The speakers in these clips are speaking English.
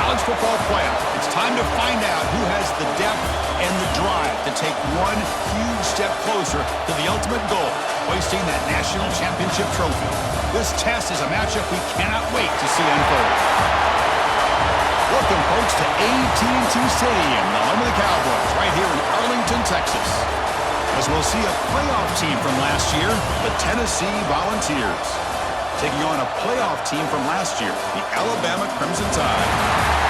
college football playoff. It's time to find out who has the depth and the drive to take one huge step closer to the ultimate goal, hoisting that national championship trophy. This test is a matchup we cannot wait to see unfold. Welcome, folks, to AT&T Stadium, the home of the Cowboys, right here in Arlington, Texas. As we'll see a playoff team from last year, the Tennessee Volunteers, taking on a playoff team from last year, the Alabama Crimson Tide.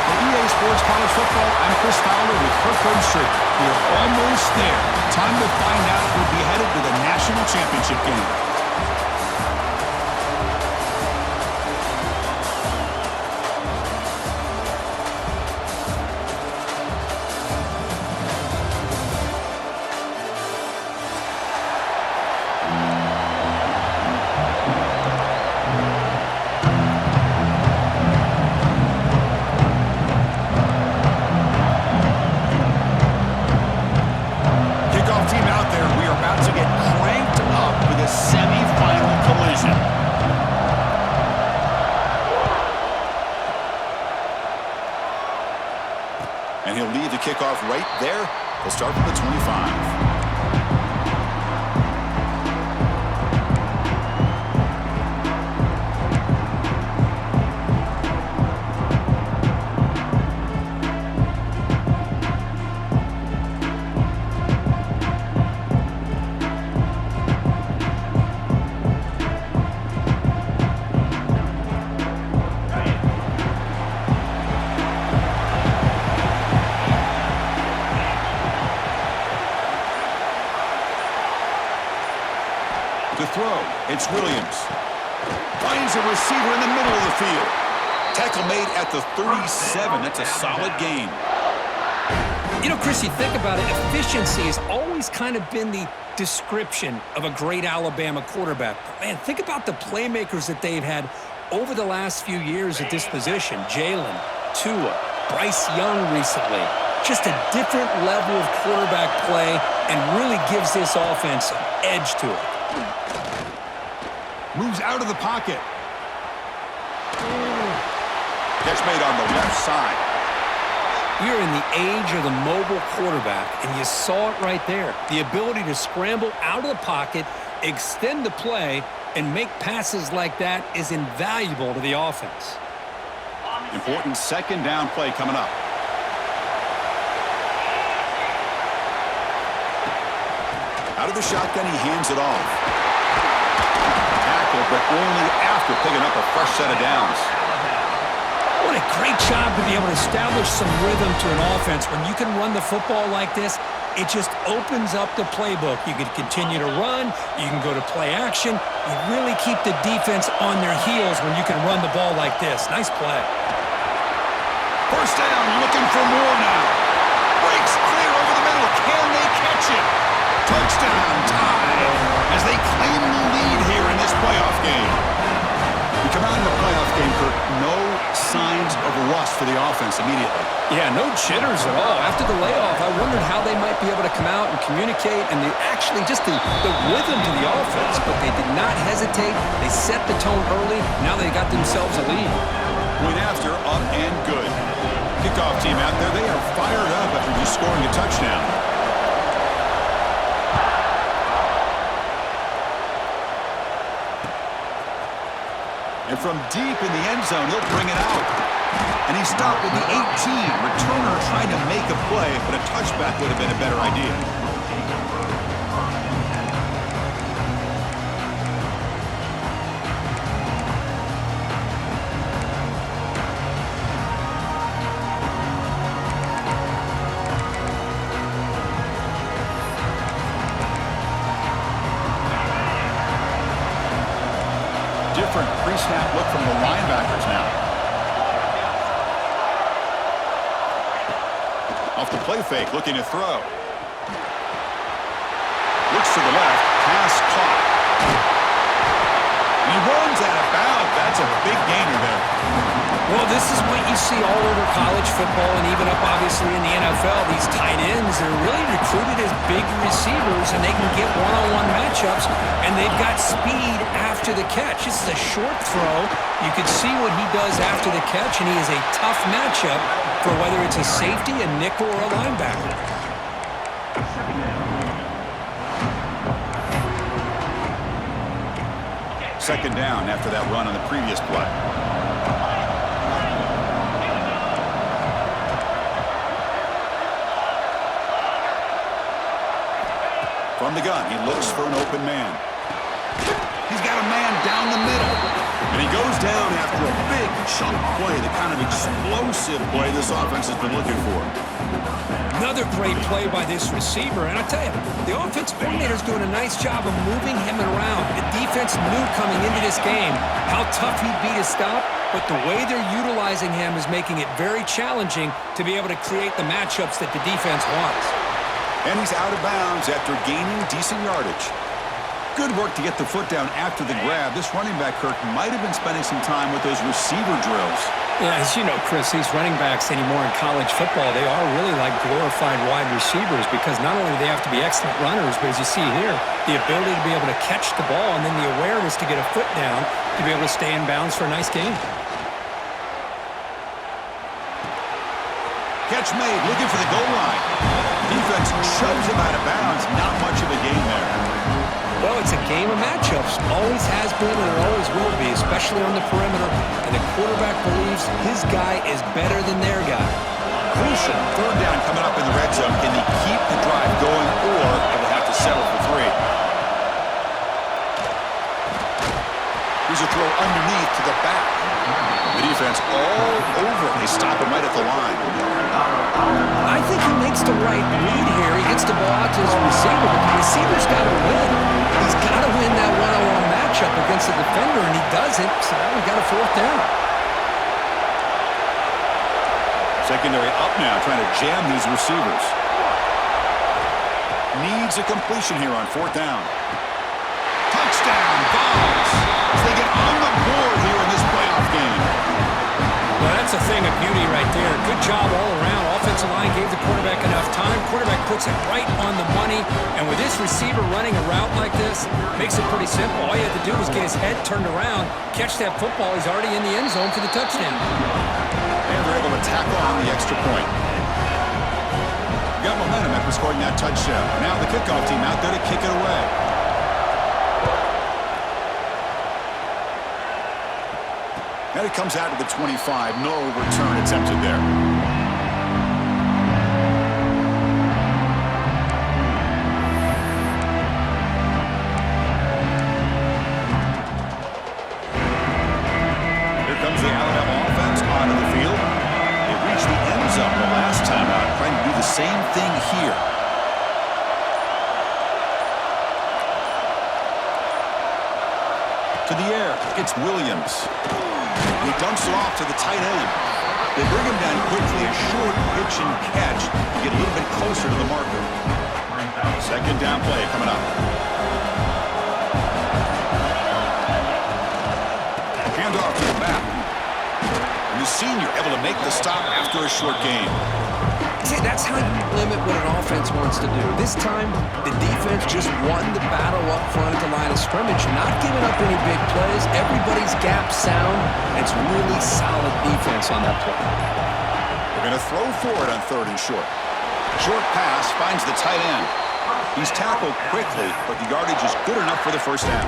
For EA Sports College Football, I'm Chris Fowler with Kirk Herbstreit. We're almost there. Time to find out who'll be headed to the national championship game. And he'll lead the kickoff right there. He'll start from the 25. To throw, it's Williams. Finds a receiver in the middle of the field. Tackle made at the 37. That's a solid gain. You know, Chris, you think about it, efficiency has always kind of been the description of a great Alabama quarterback. But, man, think about the playmakers that they've had over the last few years at this position. Jalen, Tua, Bryce Young recently. Just a different level of quarterback play and really gives this offense an edge to it. Moves out of the pocket. Catch made on the left side. We are in the age of the mobile quarterback, and you saw it right there. The ability to scramble out of the pocket, extend the play, and make passes like that is invaluable to the offense. Important second down play coming up. Out of the shotgun, he hands it off. But only after picking up a fresh set of downs. What a great job to be able to establish some rhythm to an offense. When you can run the football like this, it just opens up the playbook. You can continue to run. You can go to play action. You really keep the defense on their heels when you can run the ball like this. Nice play. First down, looking for more now. Breaks clear over the middle. Can they catch it? Touchdown, tied, as they claim the lead here in this playoff game. We come out in the playoff game, Kirk, no signs of rust for the offense immediately. Yeah, no jitters at all. After the layoff, I wondered how they might be able to come out and communicate, and they actually just the rhythm to the offense, but they did not hesitate. They set the tone early. Now they got themselves a lead. Point after, up and good. Kickoff team out there, they are fired up after just scoring a touchdown. And from deep in the end zone, he'll bring it out. And he stopped with the 18. Returner trying to make a play, but a touchback would have been a better idea. Different pre-snap look from the linebackers now. Off the play fake, looking to throw. Looks to the left, pass caught. He runs out of bounds. That's a big gainer there. Well, this is what you see all over college football and even up, obviously, in the NFL. These tight ends are really recruited as big receivers, and they can get one-on-one matchups, and they've got speed after after the catch. This is a short throw. You can see what he does after the catch, and he is a tough matchup for whether it's a safety, a nickel, or a linebacker. Second down after that run on the previous play. From the gun, he looks for an open man. He's got a man down the middle. And he goes down after a big chunk play, the kind of explosive play this offense has been looking for. Another great play by this receiver. And I tell you, the offensive coordinator is doing a nice job of moving him around. The defense knew coming into this game how tough he'd be to stop, but the way they're utilizing him is making it very challenging to be able to create the matchups that the defense wants. And he's out of bounds after gaining decent yardage. Good work to get the foot down after the grab. This running back, Kirk, might have been spending some time with those receiver drills. Yeah, as you know, Chris, these running backs anymore in college football, they are really like glorified wide receivers because not only do they have to be excellent runners, but as you see here, the ability to be able to catch the ball and then the awareness to get a foot down to be able to stay in bounds for a nice gain. Catch made, looking for the goal line. Defense shoves him out of bounds. Not much of a gain there. Well, it's a game of matchups. Always has been and it always will be, especially on the perimeter. And the quarterback believes his guy is better than their guy. Crucial. Third down coming up in the red zone. Can he keep the drive going, or will have to settle for 3? Here's a throw underneath to the back. The defense all over. They stop him right at the line. I think he makes the right read here. He gets the ball out to his receiver, but the receiver's got to win. He's got to win that one-on-one matchup against the defender, and he doesn't, so now we've got a 4th down. Secondary up now, trying to jam these receivers. Needs a completion here on 4th down. Touchdown, Vols, as they get on the board here in this playoff game. Well, that's a thing of beauty right there. Good job all around. Offensive line gave the quarterback enough time. Quarterback puts it right on the money. And with this receiver running a route like this, makes it pretty simple. All you have to do is get his head turned around, catch that football. He's already in the end zone for the touchdown. And they're able to tackle on the extra point. Got momentum after scoring that touchdown. Now the kickoff team out there to kick it away. And it comes out to the 25. No return attempted there. Here comes the Alabama offense onto the field. They reached the end zone the last time out, trying to do the same thing here. To the air, it's Williams. He dumps it off to the tight end. They bring him down quickly, a short pitch and catch to get a little bit closer to the marker. Second down play coming up. Handoff to the back. And the senior able to make the stop after a short gain. See, that's how you limit what an offense wants to do. This time, the defense just won the battle up front at the line of scrimmage, not giving up any big plays. Everybody's gap sound. It's really solid defense on that play. They're going to throw forward on 3rd and short. Short pass finds the tight end. He's tackled quickly, but the yardage is good enough for the first down.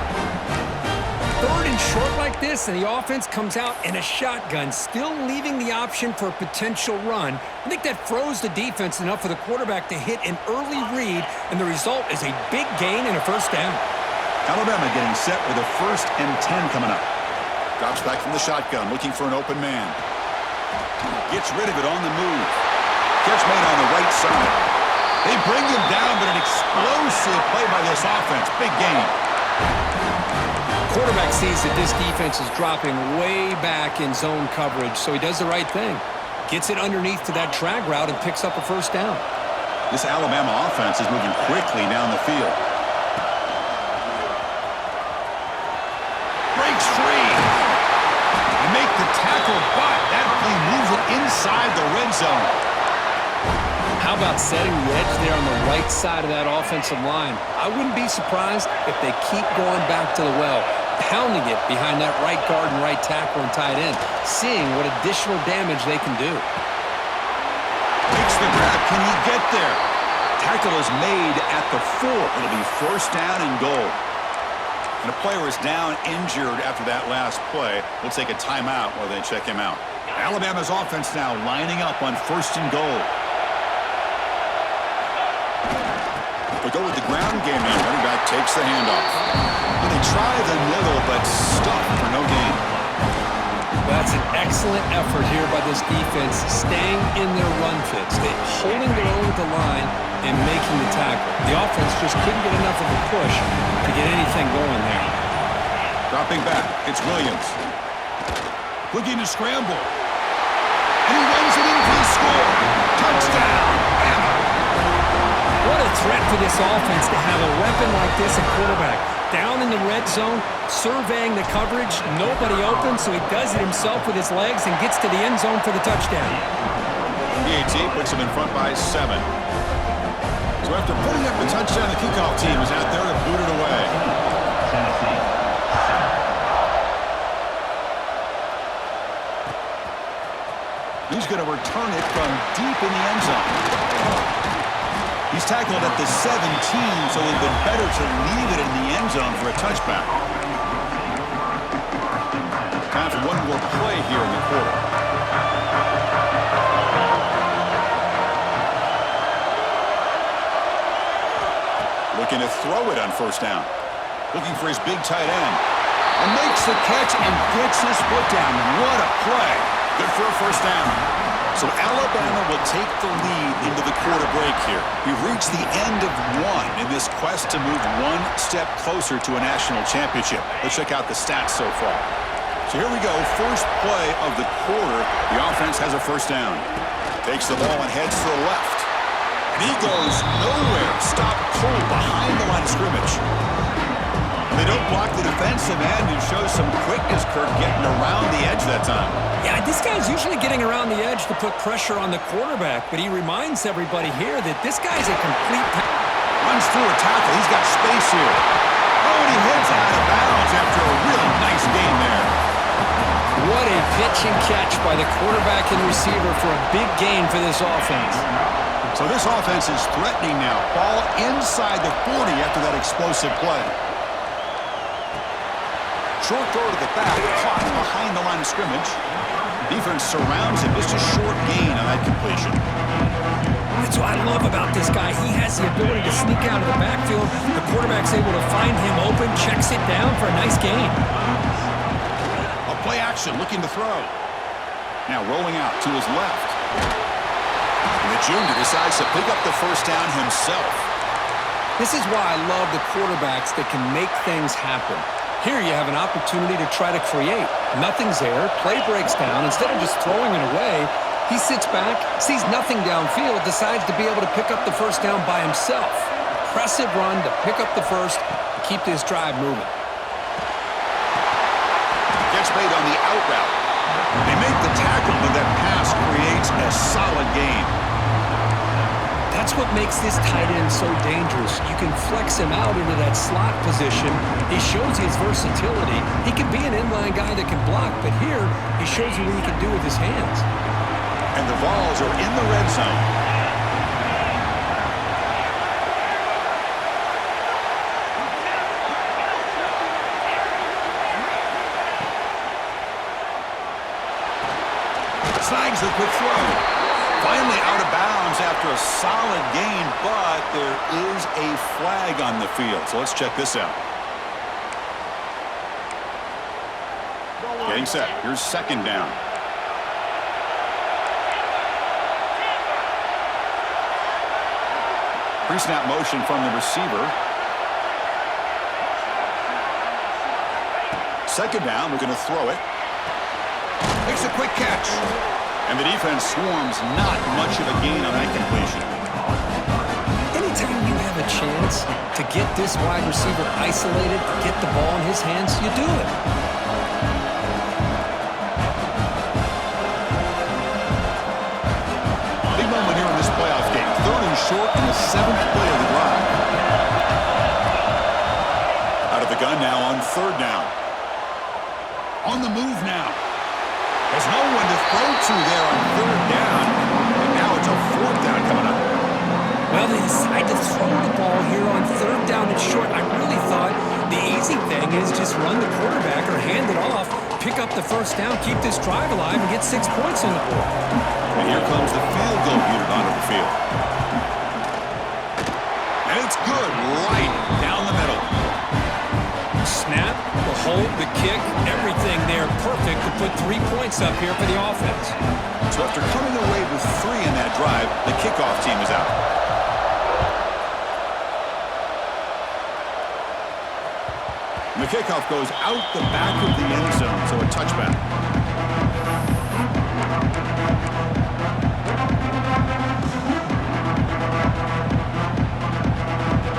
3rd and short like this, and the offense comes out in a shotgun, still leaving the option for a potential run. I think that froze the defense enough for the quarterback to hit an early read, and the result is a big gain and a first down. Alabama getting set with a 1st and 10 coming up. Drops back from the shotgun, looking for an open man. Gets rid of it on the move. Catch made on the right side. They bring him down, but an explosive play by this offense. Big gain. Quarterback sees that this defense is dropping way back in zone coverage, so he does the right thing. Gets it underneath to that drag route and picks up a first down. This Alabama offense is moving quickly down the field. Breaks free. They make the tackle, but that play moves it inside the red zone. How about setting the edge there on the right side of that offensive line? I wouldn't be surprised if they keep going back to the well. pounding it behind that right guard and right tackle and tight end, seeing what additional damage they can do. Makes the grab. Can he get there? Tackle is made at the 4. It'll be first down and goal. And a player is down injured after that last play. We'll take a timeout while they check him out. Alabama's offense now lining up on first and goal. They go with the ground game now. Running back takes the handoff. And they try the middle, but stuck for no gain. That's an excellent effort here by this defense, staying in their run fits. They're holding their own at the line and making the tackle. The offense just couldn't get enough of a push to get anything going there. Dropping back, it's Williams. Looking to scramble. And he runs it in for the score. Touchdown, Bama. What a threat for this offense to have a weapon like this at quarterback. Down in the red zone, surveying the coverage, nobody open, so he does it himself with his legs and gets to the end zone for the touchdown. PAT puts him in front by 7. So after putting up the touchdown, the kickoff team is out there to boot it away. He's going to return it from deep in the end zone. He's tackled at the 17, so it would have been better to leave it in the end zone for a touchback. Time for one more play here in the quarter. Looking to throw it on first down. Looking for his big tight end. And makes the catch and gets his foot down. What a play. Good for a first down. So Alabama will take the lead into the quarter break here. We've reached the end of one in this quest to move one step closer to a national championship. Let's check out the stats so far. So here we go. First play of the quarter. The offense has a first down. Takes the ball and heads to the left. And he goes nowhere. Stop cold behind the line of scrimmage. They don't block the defensive end and show some quickness, Kirk, getting around the edge that time. Yeah, this guy's usually getting around the edge to put pressure on the quarterback, but he reminds everybody here that this guy's a complete... Runs through a tackle. He's got space here. Oh, and he heads out of bounds after a real nice gain there. What a pitch and catch by the quarterback and receiver for a big gain for this offense. So this offense is threatening now. Ball inside the 40 after that explosive play. Short throw to the back, caught behind the line of scrimmage. Defense surrounds him, just a short gain on that completion. That's what I love about this guy. He has the ability to sneak out of the backfield. The quarterback's able to find him open, checks it down for a nice gain. A play action, looking to throw. Now rolling out to his left. And the junior decides to pick up the first down himself. This is why I love the quarterbacks that can make things happen. Here you have an opportunity to try to create. Nothing's there. Play breaks down. Instead of just throwing it away, he sits back, sees nothing downfield, decides to be able to pick up the first down by himself. Impressive run to pick up the first, to keep this drive moving. Gets made on the out route. They make the tackle, but that pass creates a solid gain. That's what makes this tight end so dangerous. You can flex him out into that slot position. He shows his versatility. He can be an inline guy that can block, but here he shows you what he can do with his hands. And the Vols are in the red zone. Snags the quick throw. Finally out of bounds after a solid gain, but there is a flag on the field. So let's check this out. Getting set. Here's second down. Pre-snap motion from the receiver. Second down, we're going to throw it. Makes a quick catch. And the defense swarms, not much of a gain on that completion. Anytime you have a chance to get this wide receiver isolated, to get the ball in his hands, you do it. Big moment here in this playoff game. Third and short in the 7th play of the drive. Out of the gun now on third down. On the move now. There's no one to throw to there on third down. And now it's a fourth down coming up. Well, they decide to throw the ball here on third down and short. I really thought the easy thing is just run the quarterback or hand it off, pick up the first down, keep this drive alive, and get 6 points on the board. And here comes the field goal unit onto the field. And it's good right down the middle. Snap, the hold, the kick, everything there perfect to put 3 points up here for the offense. So after coming away with 3 in that drive, the kickoff team is out. The kickoff goes out the back of the end zone, so a touchback.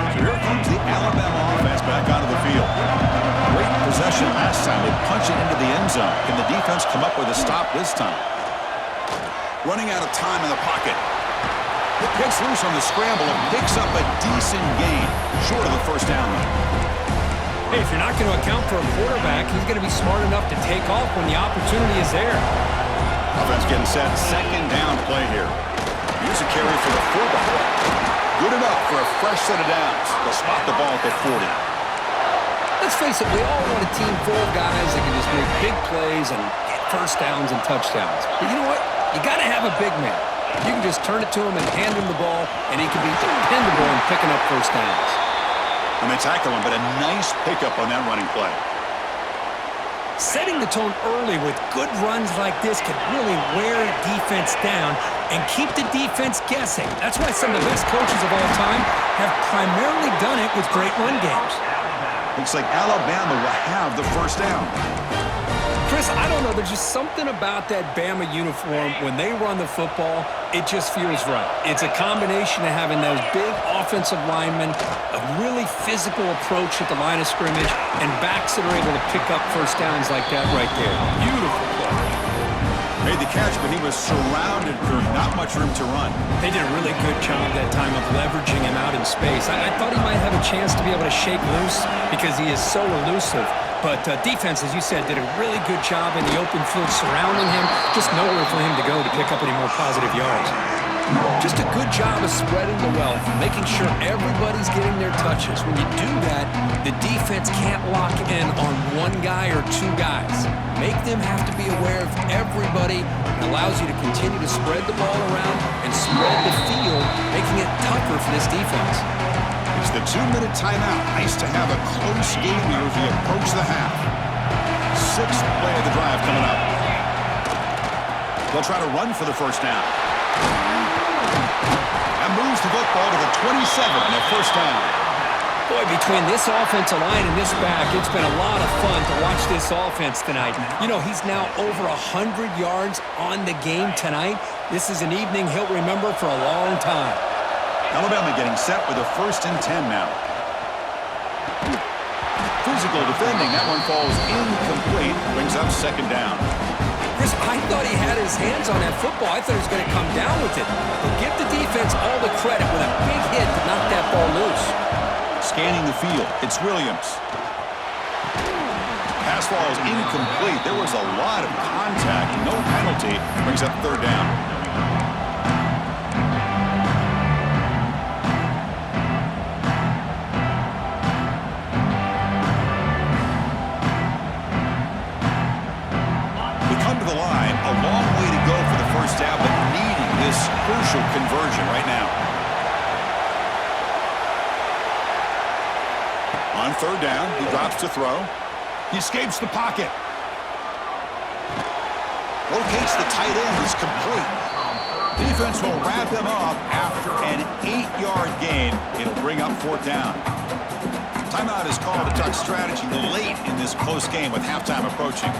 So here comes the Alabama offense back onto the field. Great possession last time. They punch it into the end zone. Can the defense come up with a stop this time? Running out of time in the pocket. Gets loose on the scramble and picks up a decent gain, short of the first down. Hey, if you're not going to account for a quarterback, he's going to be smart enough to take off when the opportunity is there. Offense getting set. Second down play here. Here's a carry for the fullback. Good enough for a fresh set of downs. They'll spot the ball at the 40. Let's face it, we all want a team full of guys that can just make big plays and get first downs and touchdowns. But you know what? You got to have a big man. You can just turn it to him and hand him the ball, and he can be dependable in picking up first downs. And they tackle him, but a nice pickup on that running play. Setting the tone early with good runs like this can really wear defense down and keep the defense guessing. That's why some of the best coaches of all time have primarily done it with great run games. Looks like Alabama will have the first down. Chris, I don't know. There's just something about that Bama uniform. When they run the football, it just feels right. It's a combination of having those big offensive linemen, a really physical approach at the line of scrimmage, and backs that are able to pick up first downs like that right there. Beautiful play. Made the catch, but he was surrounded for not much room to run. They did a really good job that time of leveraging him out in space. I thought he might have a chance to be able to shake loose because he is so elusive. But defense, as you said, did a really good job in the open field surrounding him. Just nowhere for him to go to pick up any more positive yards. Just a good job of spreading the wealth, making sure everybody's getting their touches. When you do that, the defense can't lock in on one guy or two guys. Make them have to be aware of everybody. It allows you to continue to spread the ball around and spread the field, making it tougher for this defense. It's the 2-minute timeout. Nice to have a close game here as we approach the half. 6th play of the drive coming up. They'll try to run for the first down. And moves the football to the 27 and a first down. Boy, between this offensive line and this back, it's been a lot of fun to watch this offense tonight. You know, he's now over 100 yards on the game tonight. This is an evening he'll remember for a long time. Alabama getting set with a 1st and 10 now. Physical defending. That one falls incomplete. Brings up second down. Chris, I thought he had his hands on that football. I thought he was going to come down with it. But give the defense all the credit with a big hit to knock that ball loose. Scanning the field. It's Williams. Pass ball is incomplete. There was a lot of contact. No penalty. Brings up third down. To the line, a long way to go for the first down, but needing this crucial conversion right now. On third down, he drops to throw. He escapes the pocket. Locates the tight end. It's complete. Defense will wrap him up after an 8-yard gain. It'll bring up fourth down. Timeout is called to talk strategy late in this close game with halftime approaching.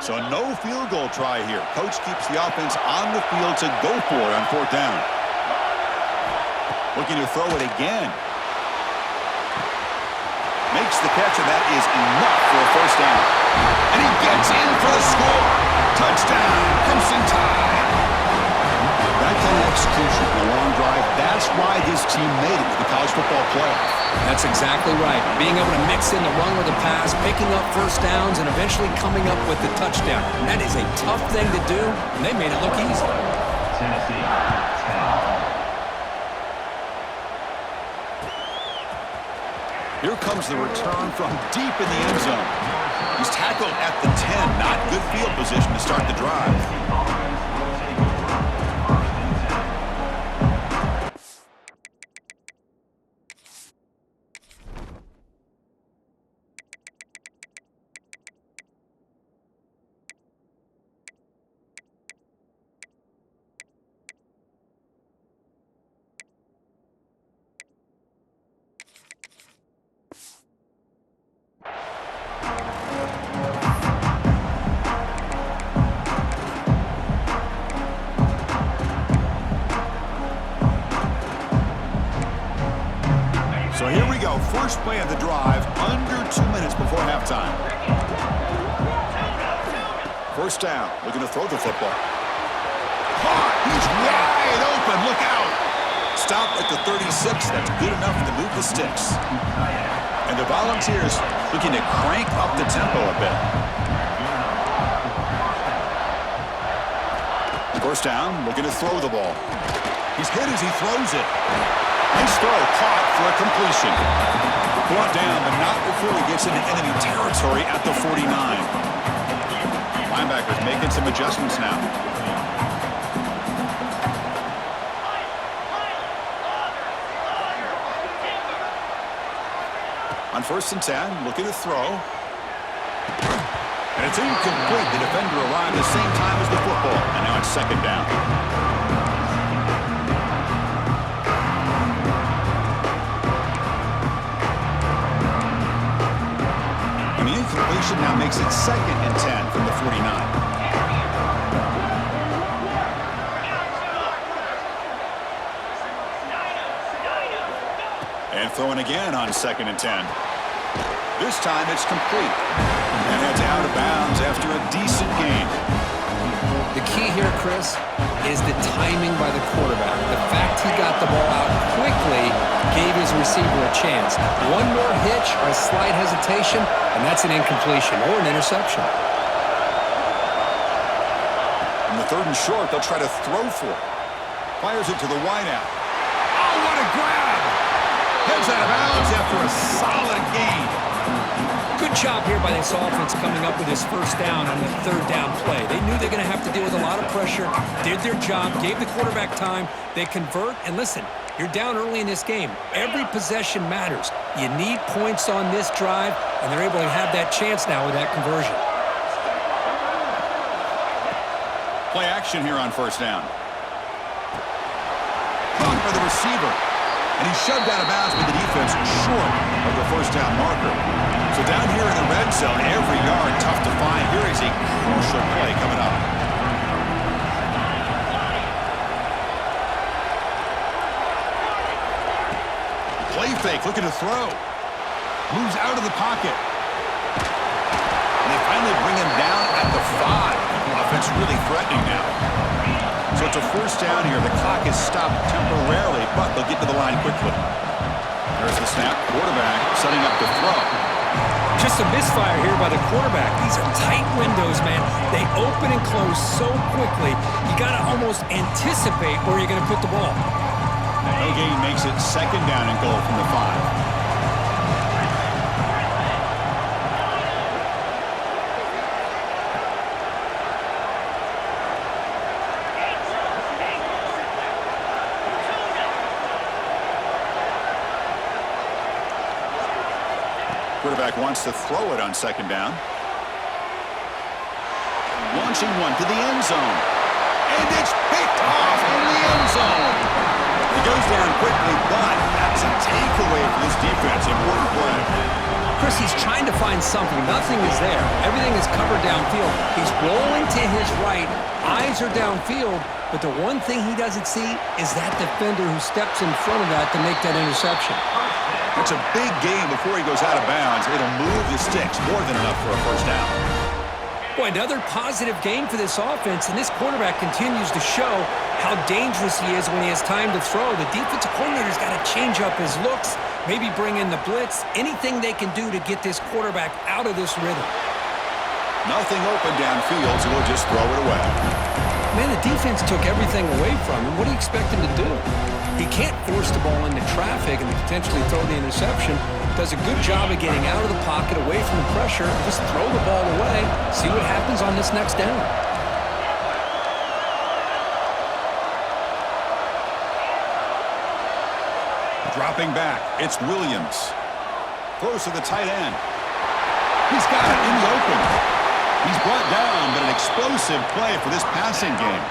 So no field goal try here. Coach keeps the offense on the field to go for it on fourth down. Looking to throw it again. makes the catch, and that is enough for a first down. And he gets in for the score. Touchdown, Crimson Tide. That kind of execution in a long drive, that's why this team made it to the college football playoff. That's exactly right. Being able to mix in the run with the pass, picking up first downs, and eventually coming up with the touchdown. That is a tough thing to do, and they made it look easy. Tennessee, 10. Here comes the return from deep in the end zone. He's tackled at the 10. Not good field position to start the drive. So here we go, first play of the drive, under 2 minutes before halftime. First down, looking to throw the football. Caught, he's wide open, look out. Stop at the 36, that's good enough to move the sticks. And the Volunteers looking to crank up the tempo a bit. First down, looking to throw the ball. He's hit as he throws it. Nice throw, caught for a completion. Brought down, but not before he gets into enemy territory at the 49. Linebackers making some adjustments now. On 1st and 10, looking to throw. And it's incomplete. The defender arrived the same time as the football. And now it's 2nd down. And the incompletion now makes it 2nd and 10 from the 49. And throwing again on 2nd and 10. This time it's complete. And heads out of bounds after a decent gain. The key here, Chris, is the timing by the quarterback. The fact he got the ball out quickly gave his receiver a chance. One more hitch or a slight hesitation, and that's an incompletion or an interception. On the 3rd and short, they'll try to throw for it. Fires it to the wideout. Oh, what a grab! Heads out of bounds after a solid gain. Good job here by this offense coming up with his first down on the 3rd down play. They knew they're going to have to deal with a lot of pressure, did their job, gave the quarterback time. They convert, and listen, you're down early in this game. Every possession matters. You need points on this drive, and they're able to have that chance now with that conversion. Play action here on 1st down. Caught by the receiver. And he's shoved out of bounds with the defense short of the 1st down marker. So down here in the red zone, every yard tough to find. Here is a crucial play coming up. Play fake, looking to throw. Moves out of the pocket. And they finally bring him down at the 5. Offense really threatening now. So it's a 1st down here. The clock is stopped temporarily, but they'll get to the line quickly. There's the snap. Quarterback setting up to throw. Just a misfire here by the quarterback. These are tight windows, man. They open and close so quickly. You got to almost anticipate where you're going to put the ball. No gain makes it 2nd down and goal from the 5. Quarterback wants to throw it on 2nd down. Launching one to the end zone. And it's picked off in the end zone. It goes down quickly, but that's a takeaway for this defense. Important play. Chris, he's trying to find something. Nothing is there. Everything is covered downfield. He's rolling to his right. Eyes are downfield. But the one thing he doesn't see is that defender who steps in front of that to make that interception. It's a big gain before he goes out of bounds. It'll move the sticks more than enough for a first down. Boy, another positive gain for this offense, and this quarterback continues to show how dangerous he is when he has time to throw. The defensive coordinator's got to change up his looks, maybe bring in the blitz, anything they can do to get this quarterback out of this rhythm. Nothing open downfield, so we'll just throw it away. Man, the defense took everything away from him. What do you expect him to do? He can't force the ball into traffic and potentially throw the interception. Does a good job of getting out of the pocket, away from the pressure. Just throw the ball away. See what happens on this next down. Dropping back, it's Williams. Throws to the tight end. He's got it in the open. He's brought down, but an explosive play for this passing game.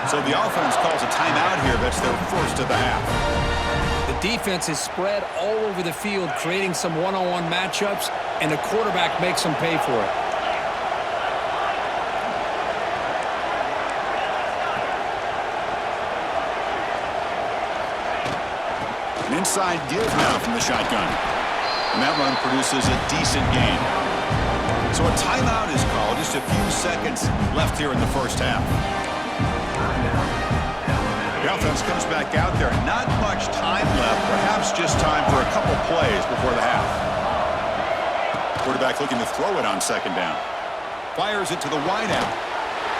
So the offense calls a timeout here. That's their first of the half. The defense is spread all over the field, creating some one-on-one matchups, and the quarterback makes them pay for it. An inside give now from the shotgun. And that run produces a decent gain. So a timeout is called. Just a few seconds left here in the first half. The offense comes back out there. Not much time left. Perhaps just time for a couple plays before the half. Quarterback looking to throw it on second down. Fires it to the wideout.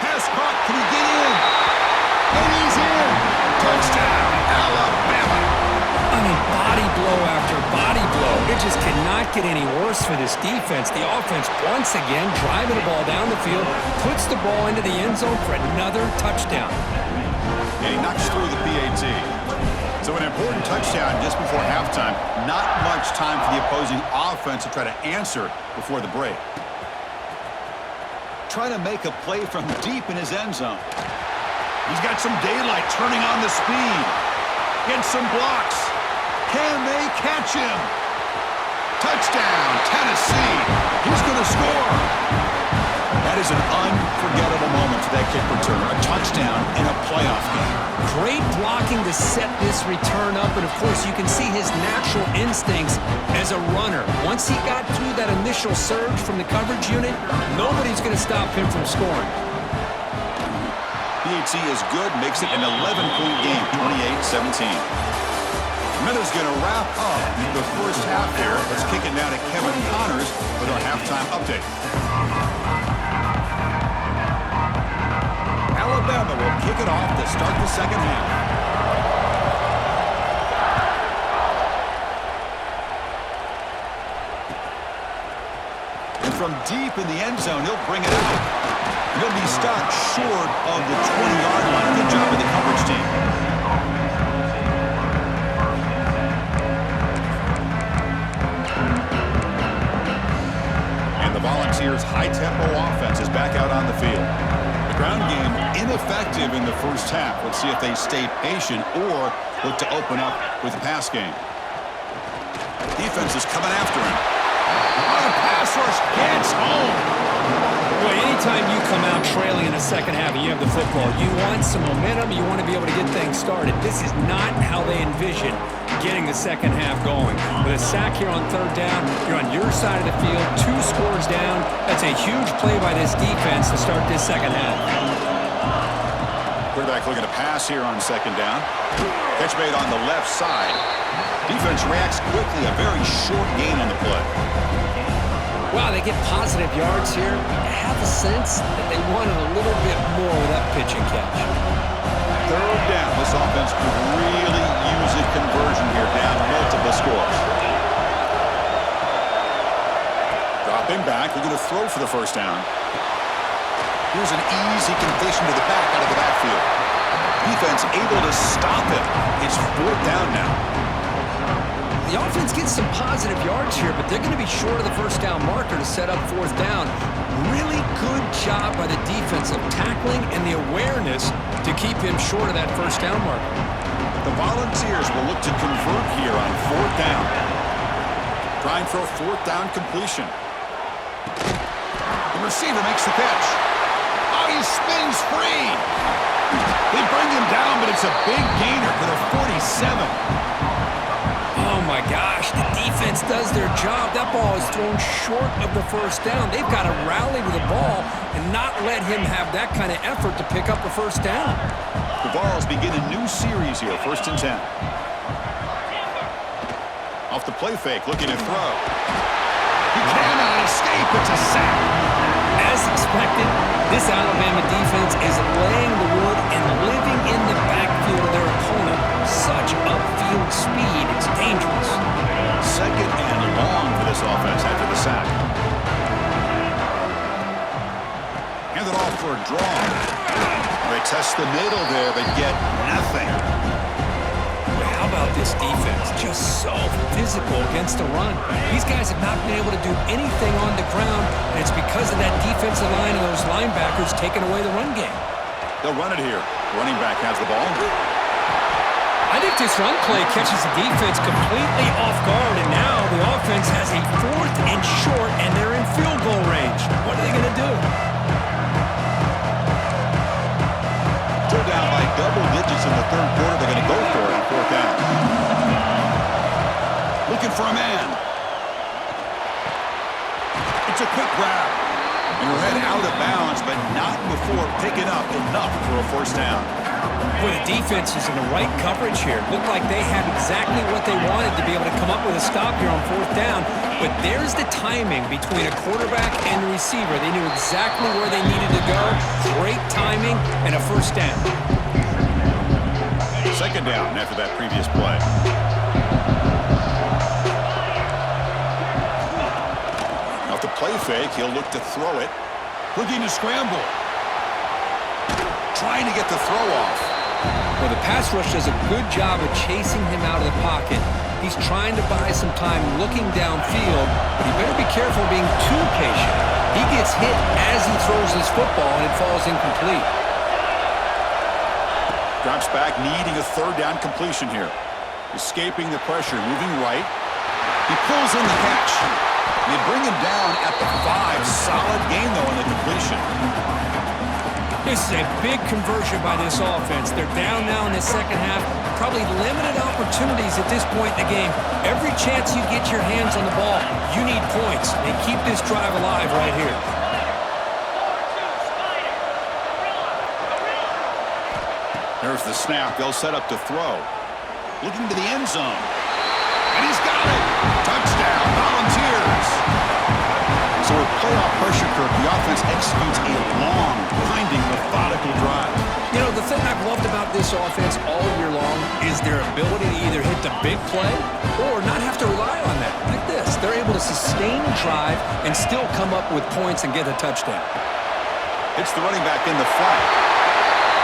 Pass caught. Can he get in? And he's in. Touchdown, Alabama. I mean, body blow after body blow. It just cannot get any worse for this defense. The offense, once again, driving the ball down the field, puts the ball into the end zone for another touchdown. And he knocks through the PAT. So an important touchdown just before halftime. Not much time for the opposing offense to try to answer before the break. Trying to make a play from deep in his end zone. He's got some daylight, turning on the speed. Gets some blocks. Can they catch him? Touchdown, Tennessee. He's going to score. That is an unforgettable moment for that kick return. A touchdown in a playoff game. Great blocking to set this return up, and of course you can see his natural instincts as a runner. Once he got through that initial surge from the coverage unit, nobody's going to stop him from scoring. PAT is good, makes it an 11-point game, 28-17. Miller's going to wrap up the first half here. Let's kick it down to Kevin Connors with our halftime update. Alabama will kick it off to start the second half. And from deep in the end zone, he'll bring it out. He'll be stopped short of the 20-yard line. Good job of the coverage team. And the Volunteers' high-tempo offense is back out on the field. The ground game ineffective in the first half. Let's see if they stay patient or look to open up with the pass game. Defense is coming after him. On a pass rush, gets home. Boy, anytime you come out trailing in the second half and you have the football, you want some momentum, you want to be able to get things started. This is not how they envision getting the second half going. With a sack here on third down, you're on your side of the field, 2 scores down. That's a huge play by this defense to start this second half. Quarterback looking to pass here on second down. Catch made on the left side. Defense reacts quickly, a very short gain on the play. Wow, they get positive yards here. I have a sense that they wanted a little bit more with that pitch and catch. Third down. This offense could really use a conversion here, down multiple scores. Dropping back, looking to throw for the first down. Here's an easy completion to the back out of the backfield. Defense able to stop him. It's fourth down now. The offense gets some positive yards here, but they're going to be short of the first down marker to set up fourth down. Really good job by the defense of tackling and the awareness to keep him short of that first down marker. The Volunteers will look to convert here on fourth down. Trying for a fourth down completion. The receiver makes the catch. Oh, he spins free. They bring him down, but it's a big gainer for the 47. Oh my gosh, The defense does their job. That ball is thrown short of the first down. They've got to rally to the ball and not let him have that kind of effort to pick up a first down. The Vols begin a new series here, 1st and 10. Off the play fake, looking to throw. He cannot escape. It's a sack. As expected, this Alabama defense is laying the wood and living in the backfield of their opponent. Such upfield speed, it's dangerous. 2nd and long for this offense after the sack. Hand it off for a draw. They test the middle there, but get nothing. How about this defense? Just so physical against the run. These guys have not been able to do anything on the ground, and it's because of that defensive line and those linebackers taking away the run game. They'll run it here. Running back has the ball. I think this run play catches the defense completely off guard, and now the offense has a 4th and short, and they're in field goal range. What are they going to do? They're down by double digits in the 3rd quarter. They're going to go for it on 4th down. Looking for a man. It's a quick grab. And you're head out of bounds, but not before picking up enough for a 1st down. Well, the defense is in the right coverage here. Looked like they had exactly what they wanted to be able to come up with a stop here on 4th down. But there's the timing between a quarterback and the receiver. They knew exactly where they needed to go. Great timing and a 1st down. 2nd down after that previous play. Off the play fake, he'll look to throw it. Looking to scramble. Trying to get the throw off. Well, the pass rush does a good job of chasing him out of the pocket. He's trying to buy some time looking downfield, but he better be careful being too patient. He gets hit as he throws his football, and it falls incomplete. Drops back, needing a 3rd down completion here. Escaping the pressure, moving right. He pulls in the catch. They bring him down at the 5. Solid gain, though, on the completion. This is a big conversion by this offense. They're down now in the 2nd half. Probably limited opportunities at this point in the game. Every chance you get your hands on the ball, you need points. And keep this drive alive right here. There's the snap. They'll set up to throw. Looking to the end zone. And he's got it. Touchdown, Volunteers. So with playoff pressure, Kirk, the offense executes a long, winding, methodical drive. You know, the thing I've loved about this offense all year long is their ability to either hit the big play or not have to rely on that. Like this. They're able to sustain a drive and still come up with points and get a touchdown. It's the running back in the flat.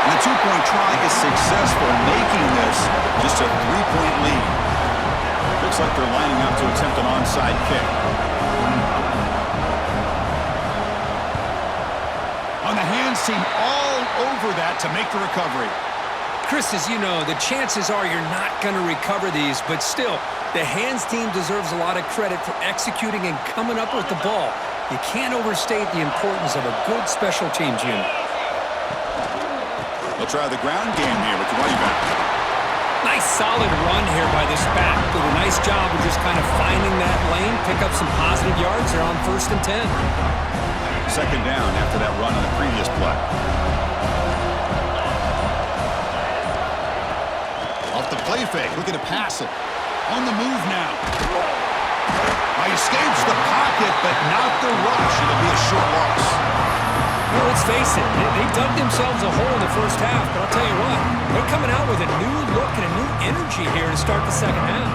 And the 2-point try is successful, making this just a 3-point lead. Looks like they're lining up to attempt an onside kick. On the hands team, all over that to make the recovery. Chris, as you know, the chances are you're not going to recover these, but still, the hands team deserves a lot of credit for executing and coming up with the ball. You can't overstate the importance of a good special teams unit. They'll try the ground game here with the running back. Nice solid run here by this back. Did a nice job of just kind of finding that lane, pick up some positive yards there on 1st and 10. 2nd down after that run on the previous play. Off the play fake, looking to pass it. On the move now. He escapes the pocket, but not the rush. It'll be a short loss. Well, let's face it, they dug themselves a hole in the 1st half, but I'll tell you what, they're coming out with a new look and a new energy here to start the 2nd half.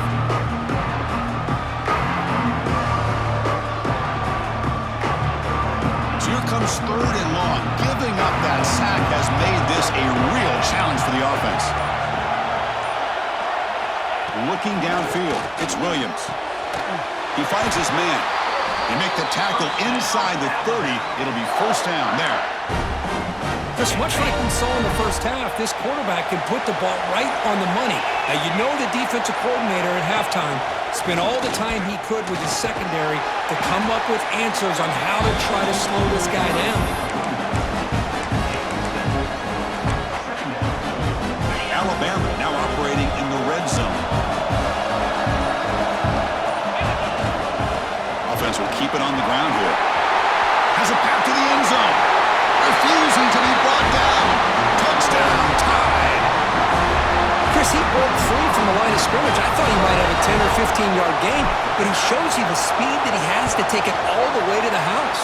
Here comes 3rd and long. Giving up that sack has made this a real challenge for the offense. Looking downfield, it's Williams. He finds his man. They make the tackle inside the 30. It'll be 1st down there. Just much like we saw in the 1st half, this quarterback can put the ball right on the money. Now, you know the defensive coordinator at halftime spent all the time he could with his secondary to come up with answers on how to try to slow this guy down. Alabama now operating in the red zone. offense will keep it on the ground here. Has a path to the end zone. Refusing to be brought down. Touchdown, tied. Chris, he broke free from the line of scrimmage. I thought he might have a 10 or 15-yard gain, but he shows you the speed that he has to take it all the way to the house.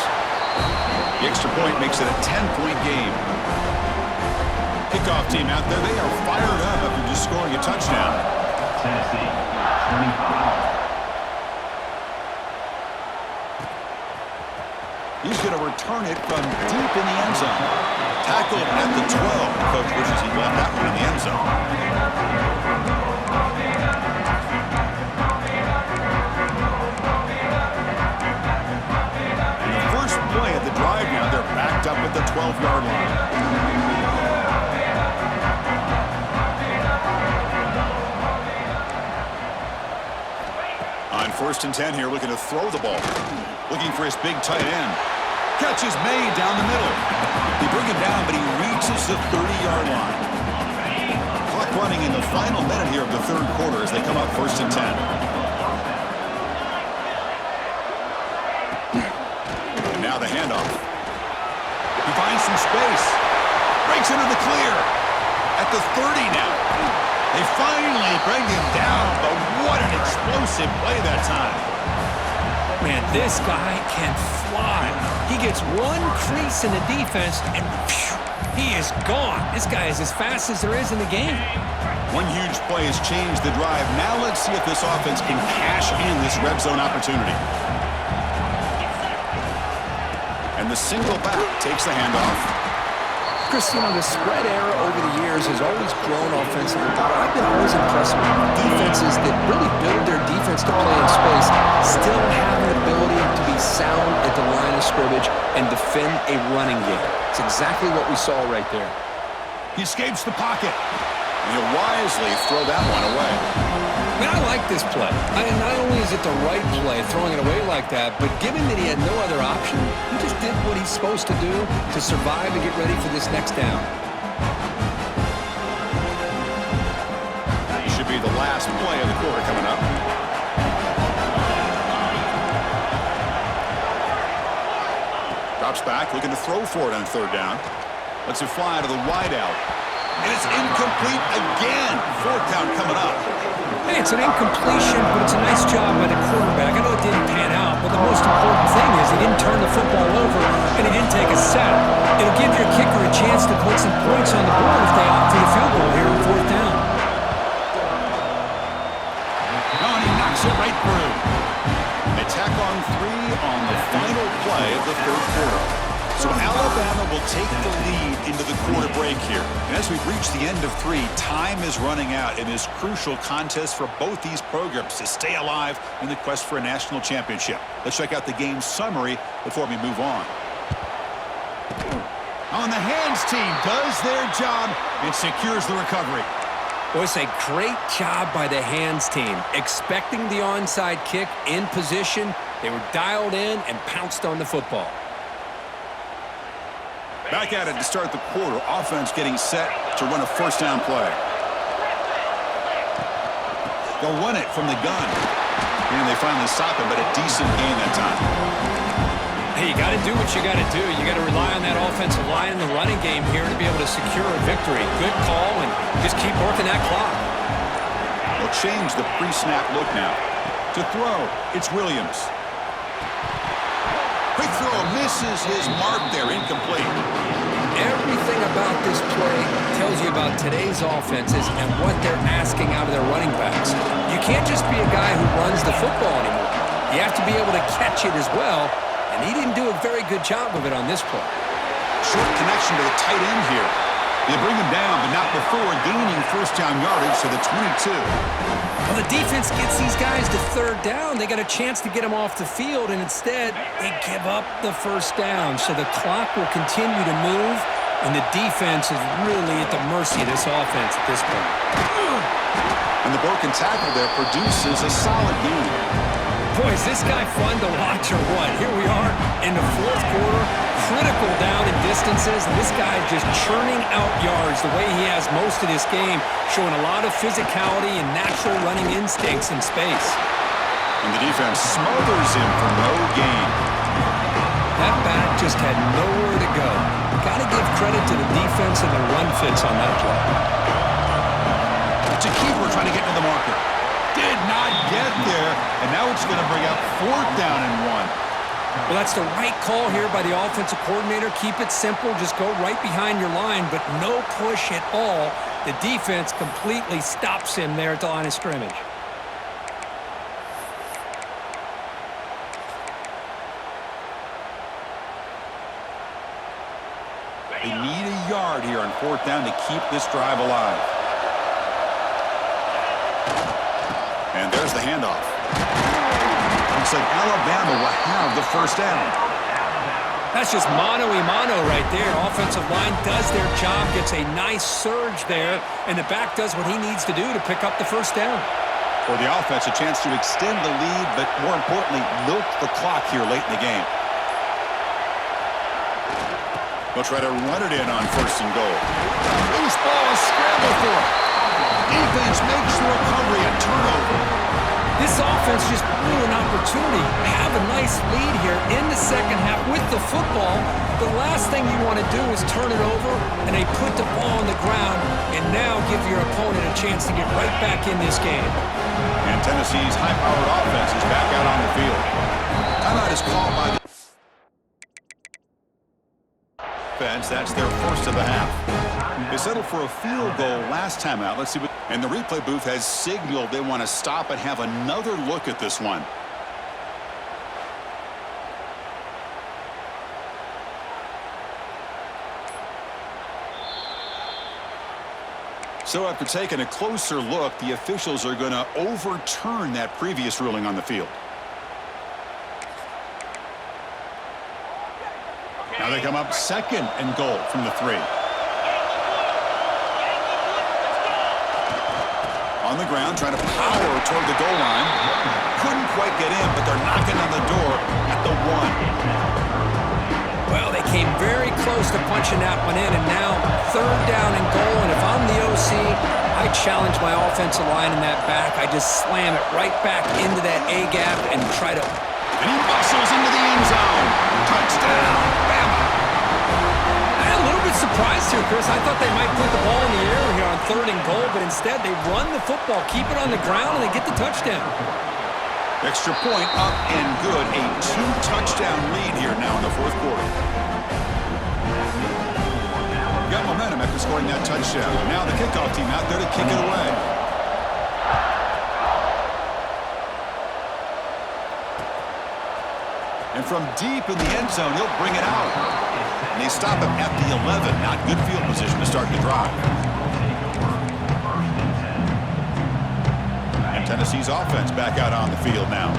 The extra point makes it a 10-point game. Kickoff team out there, they are fired up after just scoring a touchdown. Tennessee, 25. He's going to return it from deep in the end zone. Tackled at the 12. Coach wishes he left that one in the end zone. And the first play of the drive now, they're backed up at the 12-yard line. On 1st and 10 here, looking to throw the ball. Looking for his big tight end. Catch is made down the middle. They bring him down, but he reaches the 30-yard line. Clock running in the final minute here of the third quarter as they come up 1st and 10. And now the handoff. He finds some space. Breaks into the clear. At the 30 now. They finally bring him down, but what an explosive play that time. Man, this guy can fly. He gets one crease in the defense, and phew, he is gone. This guy is as fast as there is in the game. One huge play has changed the drive. Now let's see if this offense can cash in this red zone opportunity. And the single back takes the handoff. Chris, you know, the spread era over the years has always grown offensively, but I've been always impressed with defenses that really build their defense to play in space, still have an ability to be sound at the line of scrimmage and defend a running game. It's exactly what we saw right there. He escapes the pocket. And he'll wisely throw that one away. Man, I like this play. Not only is it the right play, throwing it away like that, but given that he had no other option, he just did what he's supposed to do to survive and get ready for this next down. He should be the last play of the quarter coming up. Drops back, looking to throw for it on 3rd down. Lets it fly to the wideout. And it's incomplete again. 4th down coming up. Hey, it's an incompletion, but it's a nice job by the quarterback. I know it didn't pan out, but the most important thing is he didn't turn the football over and he didn't take a sack. It'll give your kicker a chance to put some points on the board if they opt for the field goal here on 4th down. Oh, and he knocks it right through. They tack on 3 on the final play of the 3rd quarter. So Alabama will take the lead into the quarter break here. And as we've reached the end of 3, time is running out in this crucial contest for both these programs to stay alive in the quest for a national championship. Let's check out the game summary before we move on. On the hands team does their job and secures the recovery. Well, it's a great job by the hands team. Expecting the onside kick in position, they were dialed in and pounced on the football. Back at it to start the quarter. Offense getting set to run a 1st down play. They'll run it from the gun. And they finally stop him, but a decent gain that time. Hey, you got to do what you got to do. You got to rely on that offensive line in the running game here to be able to secure a victory. Good call, and just keep working that clock. They'll change the pre-snap look now. To throw, it's Williams. Quick throw misses his mark there, incomplete. Everything about this play tells you about today's offenses and what they're asking out of their running backs. You can't just be a guy who runs the football anymore. You have to be able to catch it as well, and he didn't do a very good job of it on this play. Short connection to the tight end here. They bring him down, but not before gaining 1st down yardage to the 22. Well, the defense gets these guys to 3rd down. They got a chance to get them off the field, and instead they give up the 1st down. So the clock will continue to move, and the defense is really at the mercy of this offense at this point. And the broken tackle there produces a solid gain. Boy, is this guy fun to watch or what? Here we are in the 4th quarter, critical down in distances, and this guy is just churning out yards the way he has most of this game, showing a lot of physicality and natural running instincts in space. And the defense smothers him for no gain. That back just had nowhere to go. Got to give credit to the defense and the run fits on that play. It's a keeper trying to get to the marker. Did not get there, and now it's going to bring up 4th down and 1. Well, that's the right call here by the offensive coordinator. Keep it simple. Just go right behind your line, but no push at all. The defense completely stops him there at the line of scrimmage. They need a yard here on 4th down to keep this drive alive. And there's the handoff. Looks like Alabama will have the 1st down. That's just mano-a-mano right there. Offensive line does their job, gets a nice surge there, and the back does what he needs to do to pick up the 1st down. For the offense, a chance to extend the lead, but more importantly, milk the clock here late in the game. They'll try to run it in on 1st and goal. Loose ball, a scramble for it. Defense makes the recovery, a turnover. This offense just blew an opportunity. Have a nice lead here in the second half with the football. The last thing you want to do is turn it over, and they put the ball on the ground and now give your opponent a chance to get right back in this game. And Tennessee's high-powered offense is back out on the field. Timeout is called by the defense. That's their 1st of the half. They settled for a field goal last time out. Let's see what... And the replay booth has signaled they want to stop and have another look at this one. So after taking a closer look, the officials are going to overturn that previous ruling on the field. Now they come up 2nd and goal from the 3. On the ground, trying to power toward the goal line. Couldn't quite get in, but they're knocking on the door at the 1. Well, they came very close to punching that one in, and now 3rd down and goal. And if I'm the OC, I challenge my offensive line in that back. I just slam it right back into that A-gap and try to... And he muscles into the end zone. Touchdown, Bama. I'm a little bit surprised here, Chris. I thought they might put the ball in the air here on 3rd and goal, but instead they run the football, keep it on the ground, and they get the touchdown. Extra point up and good. A 2-touchdown lead here now in the 4th quarter. Got momentum after scoring that touchdown. Now the kickoff team out there to kick it away. And from deep in the end zone, he'll bring it out. And they stop him at the 11. Not good field position to start the drive. And Tennessee's offense back out on the field now.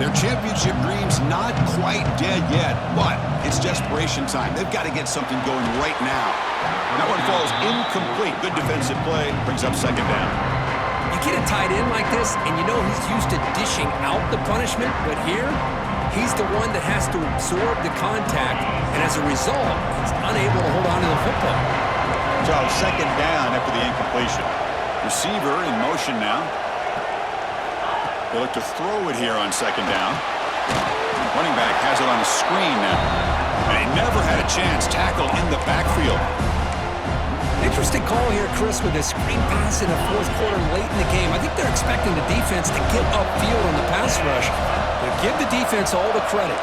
Their championship dreams not quite dead yet, but it's desperation time. They've got to get something going right now. That one falls incomplete. Good defensive play. Brings up 2nd down. You get a tight end like this, and you know he's used to dishing out the punishment, but here, he's the one that has to absorb the contact, and as a result, he's unable to hold on to the football. So 2nd down after the incompletion. Receiver in motion now. They look to throw it here on 2nd down. Running back has it on a screen now. And he never had a chance. Tackled in the backfield. Interesting call here, Chris, with a screen pass in the 4th quarter late in the game. I think they're expecting the defense to get upfield on the pass rush. But give the defense all the credit.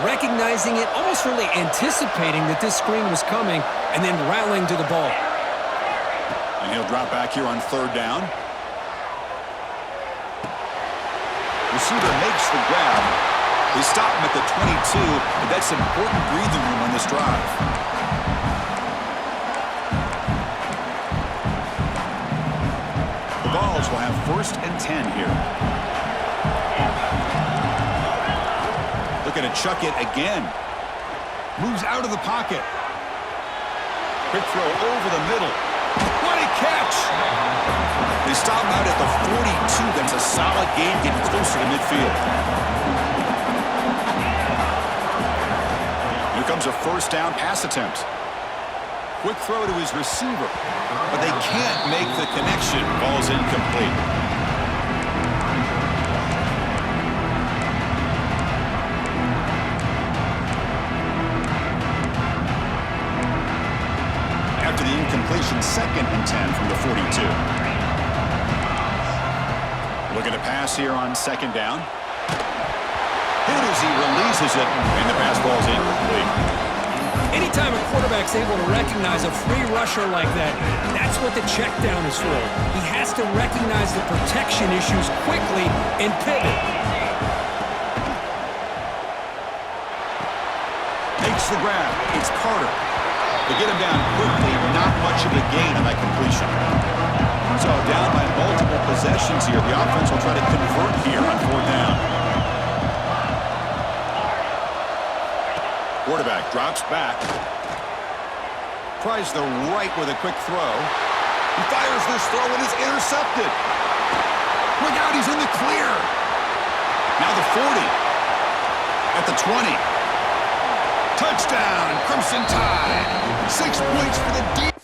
Recognizing it, almost really anticipating that this screen was coming, and then rallying to the ball. And he'll drop back here on 3rd down. Receiver makes the grab. They stop him at the 22, but that's important breathing room on this drive. The Vols will have 1st and 10 here. Looking to chuck it again. Moves out of the pocket. Quick throw over the middle. What a catch! They stop him out at the 42. That's a solid gain, getting closer to midfield. Here comes a 1st down pass attempt. Quick throw to his receiver, but they can't make the connection. Ball's incomplete. 2nd and 10 from the 42. Looking to pass here on 2nd down. Hit as he releases it, and the pass falls incomplete. Anytime a quarterback's able to recognize a free rusher like that, that's what the check down is for. He has to recognize the protection issues quickly and pivot. Makes the grab. It's Carter. They get him down quickly. Not much of a gain on that completion. So down by multiple possessions here. The offense will try to convert here on 4th down. Quarterback drops back. Tries the right with a quick throw. He fires this throw and is intercepted. Look out, he's in the clear. Now the 40. At the 20. Touchdown, Crimson Tide. 6 points for the D.